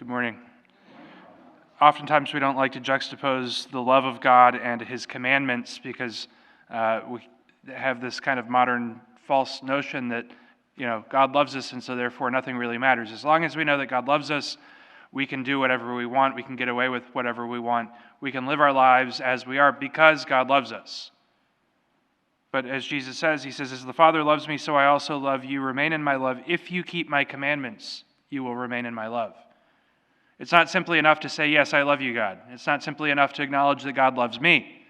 Good morning. Oftentimes we don't like to juxtapose the love of God and His commandments because we have this kind of modern false notion that, God loves us and so therefore nothing really matters. As long as we know that God loves us, we can do whatever we want. We can get away with whatever we want. We can live our lives as we are because God loves us. But as Jesus says, He says, as the Father loves me, so I also love you. Remain in my love. If you keep my commandments, you will remain in my love. It's not simply enough to say, yes, I love you, God. It's not simply enough to acknowledge that God loves me.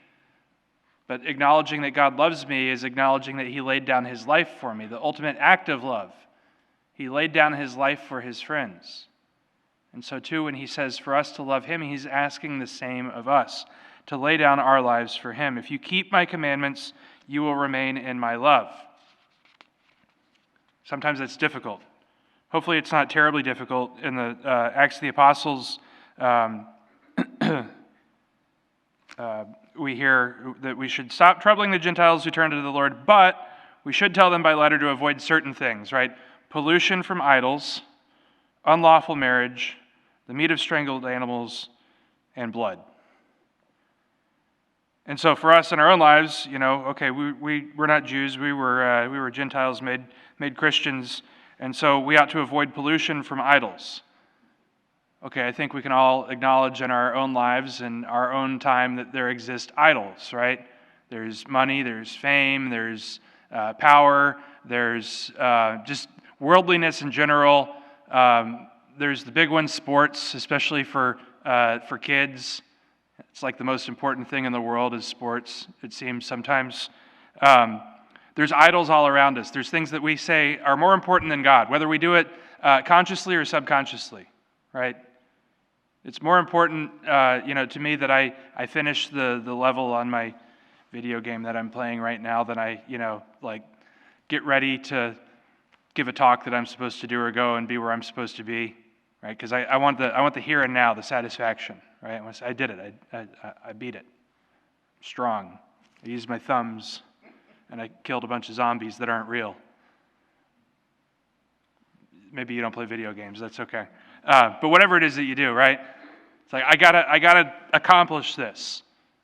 But acknowledging that God loves me is acknowledging that He laid down His life for me, the ultimate act of love. He laid down His life for His friends. And so too, when He says for us to love Him, He's asking the same of us, to lay down our lives for Him. If you keep my commandments, you will remain in my love. Sometimes it's difficult. Hopefully it's not terribly difficult. In the Acts of the Apostles, we hear that we should stop troubling the Gentiles who turn to the Lord, but we should tell them by letter to avoid certain things, right? Pollution from idols, unlawful marriage, the meat of strangled animals, and blood. And so for us in our own lives, we're not Jews, we were Gentiles made Christians, and so we ought to avoid pollution from idols. Okay, I think we can all acknowledge in our own lives and our own time that there exist idols, right? There's money, there's fame, there's power, there's just worldliness in general. There's the big ones, sports, especially for kids. It's like the most important thing in the world is sports, it seems sometimes. There's idols all around us. There's things that we say are more important than God, whether we do it consciously or subconsciously, right? It's more important, to me that I finish the level on my video game that I'm playing right now than I, get ready to give a talk that I'm supposed to do or go and be where I'm supposed to be, right? Because I want the here and now, the satisfaction, right? I did it. I beat it. I'm strong. I used my thumbs, and I killed a bunch of zombies that aren't real. Maybe you don't play video games. That's okay. But whatever it is that you do, right? It's like I gotta accomplish this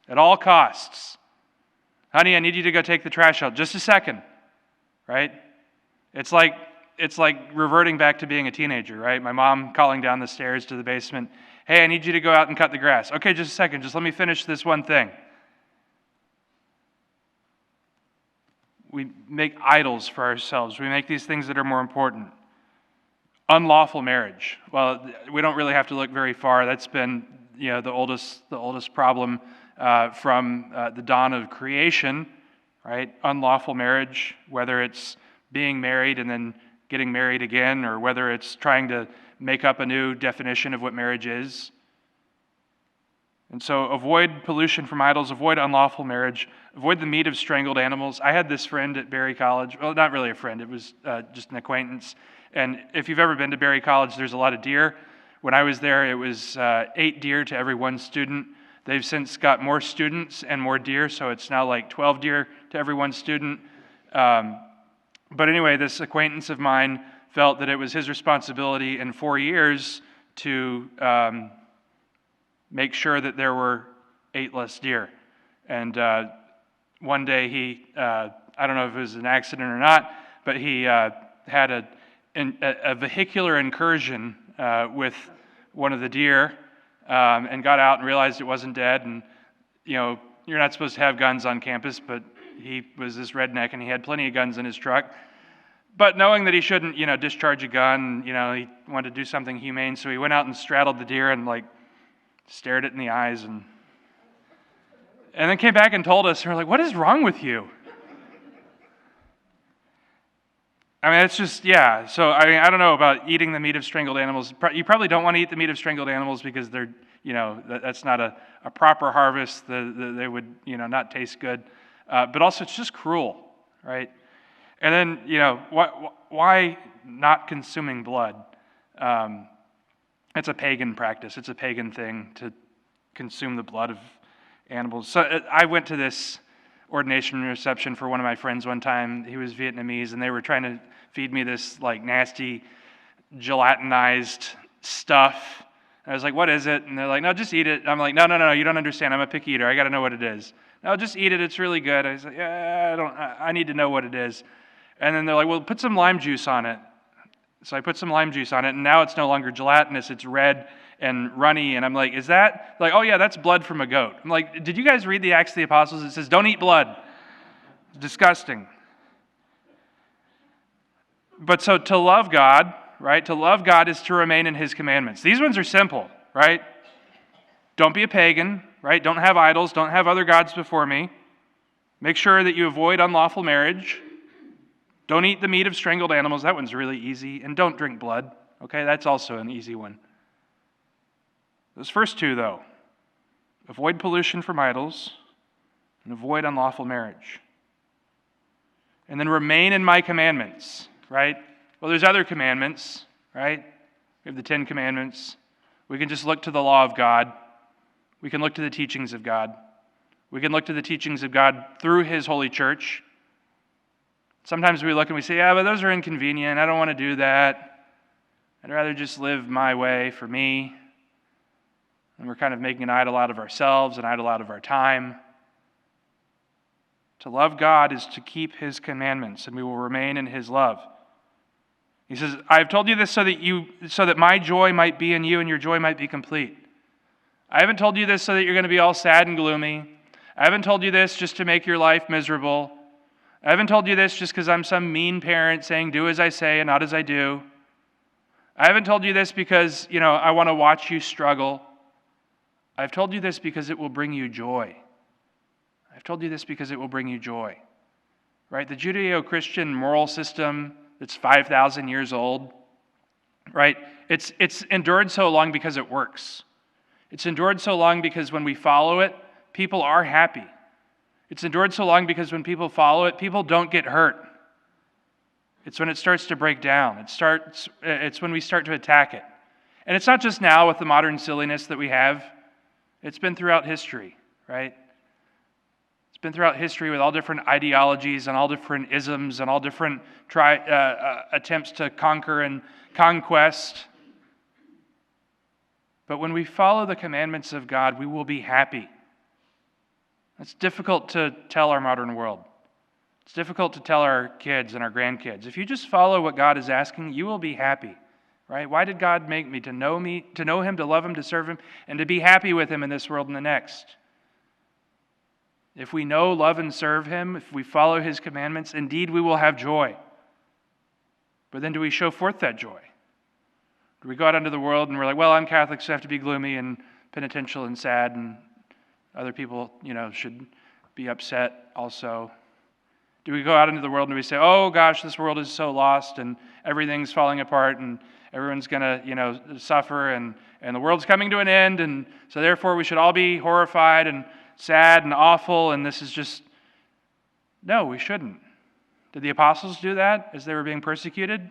at all costs. Honey, I need you to go take the trash out. Just a second, right? It's like reverting back to being a teenager, right? My mom calling down the stairs to the basement. Hey, I need you to go out and cut the grass. Okay, just a second. Just let me finish this one thing. We make idols for ourselves. We make these things that are more important. Unlawful marriage. Well, we don't really have to look very far. That's been, the oldest problem from the dawn of creation, right? Unlawful marriage, whether it's being married and then getting married again, or whether it's trying to make up a new definition of what marriage is. And so avoid pollution from idols, avoid unlawful marriage, avoid the meat of strangled animals. I had this friend at Berry College. Well, not really a friend. It was just an acquaintance. And if you've ever been to Berry College, there's a lot of deer. When I was there, it was 8 deer to every 1 student. They've since got more students and more deer, so it's now like 12 deer to every 1 student. But anyway, this acquaintance of mine felt that it was his responsibility in 4 years to make sure that there were 8 less deer. And one day he, I don't know if it was an accident or not, but he had a vehicular incursion with one of the deer and got out and realized it wasn't dead. And, you're not supposed to have guns on campus, but he was this redneck and he had plenty of guns in his truck. But knowing that he shouldn't, discharge a gun, he wanted to do something humane, so he went out and straddled the deer and, stared it in the eyes and then came back and told us, and we're like, what is wrong with you? I mean, it's just, yeah. So, I don't know about eating the meat of strangled animals. You probably don't want to eat the meat of strangled animals because they're, that's not a proper harvest. They would, not taste good. But also, it's just cruel, right? And then, why not consuming blood? It's a pagan practice. It's a pagan thing to consume the blood of animals. So I went to this ordination reception for one of my friends one time. He was Vietnamese, and they were trying to feed me this nasty gelatinized stuff And I was like, what is it? And they're like, no, just eat it. I'm like, no, you don't understand. I'm a picky eater. I got to know what it is. No, just eat it. It's really good. I was like, yeah, I need to know what it is. And then they're like, well, put some lime juice on it. So I put some lime juice on it, and now it's no longer gelatinous. It's red and runny. And I'm like, is that? Like, oh, yeah, that's blood from a goat. I'm like, did you guys read the Acts of the Apostles? It says, don't eat blood. It's disgusting. But so to love God, right? To love God is to remain in his commandments. These ones are simple, right? Don't be a pagan, right? Don't have idols. Don't have other gods before me. Make sure that you avoid unlawful marriage. Don't eat the meat of strangled animals. That one's really easy. And don't drink blood. Okay, that's also an easy one. Those first two, though, avoid pollution from idols and avoid unlawful marriage. And then remain in my commandments, right? Well, there's other commandments, right? We have the 10 Commandments. We can just look to the law of God. We can look to the teachings of God. We can look to the teachings of God through his holy church. Sometimes we look and we say, yeah, but those are inconvenient. I don't want to do that. I'd rather just live my way for me. And we're kind of making an idol out of ourselves, an idol out of our time. To love God is to keep his commandments, and we will remain in his love. He says, I have told you this so that my joy might be in you and your joy might be complete. I haven't told you this so that you're going to be all sad and gloomy. I haven't told you this just to make your life miserable. I haven't told you this just because I'm some mean parent saying, do as I say and not as I do. I haven't told you this because, I want to watch you struggle. I've told you this because it will bring you joy. I've told you this because it will bring you joy. Right? The Judeo-Christian moral system that's 5,000 years old, right? It's endured so long because it works. It's endured so long because when we follow it, people are happy. It's endured so long because when people follow it, people don't get hurt. It's when it starts to break down. It's when we start to attack it. And it's not just now with the modern silliness that we have. It's been throughout history, right? It's been throughout history with all different ideologies and all different isms and all different attempts to conquer and conquest. But when we follow the commandments of God, we will be happy. It's difficult to tell our modern world. It's difficult to tell our kids and our grandkids. If you just follow what God is asking, you will be happy, right? Why did God make me? To know him, to love him, to serve him, and to be happy with him in this world and the next. If we know, love, and serve him, if we follow his commandments, indeed we will have joy. But then do we show forth that joy? Do we go out into the world and we're like, well, I'm Catholic, so I have to be gloomy and penitential and sad, and other people, should be upset also? Do we go out into the world and we say, oh gosh, this world is so lost and everything's falling apart and everyone's going to, suffer and the world's coming to an end, and so therefore we should all be horrified and sad and awful, and this is just... No, we shouldn't. Did the apostles do that as they were being persecuted?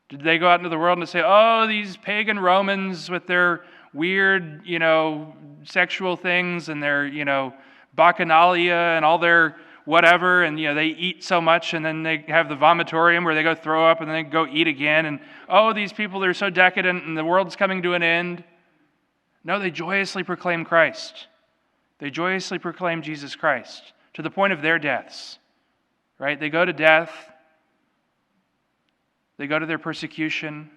Did they go out into the world and say, oh, these pagan Romans with their weird, sexual things and their, bacchanalia and all their whatever, and, they eat so much, and then they have the vomitorium where they go throw up and then they go eat again, and, oh, these people, they're so decadent and the world's coming to an end? No, they joyously proclaim Christ. They joyously proclaim Jesus Christ to the point of their deaths, right? They go to death, they go to their persecution,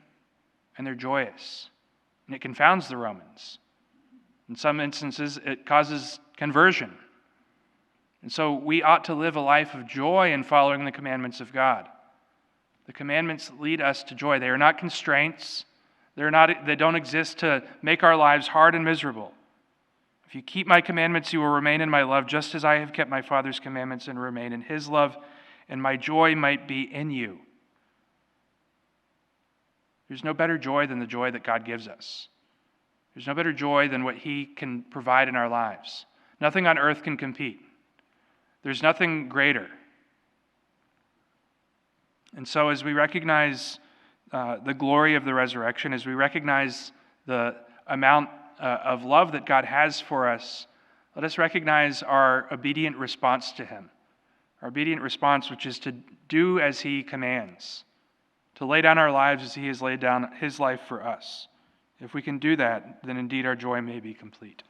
and they're joyous. And it confounds the Romans. In some instances, it causes conversion. And so we ought to live a life of joy in following the commandments of God. The commandments lead us to joy. They are not constraints. They don't exist to make our lives hard and miserable. If you keep my commandments, you will remain in my love, just as I have kept my Father's commandments and remain in his love, and my joy might be in you. There's no better joy than the joy that God gives us. There's no better joy than what he can provide in our lives. Nothing on earth can compete. There's nothing greater. And so as we recognize the glory of the resurrection, as we recognize the amount of love that God has for us, let us recognize our obedient response to him. Our obedient response, which is to do as he commands, to lay down our lives as he has laid down his life for us. If we can do that, then indeed our joy may be complete.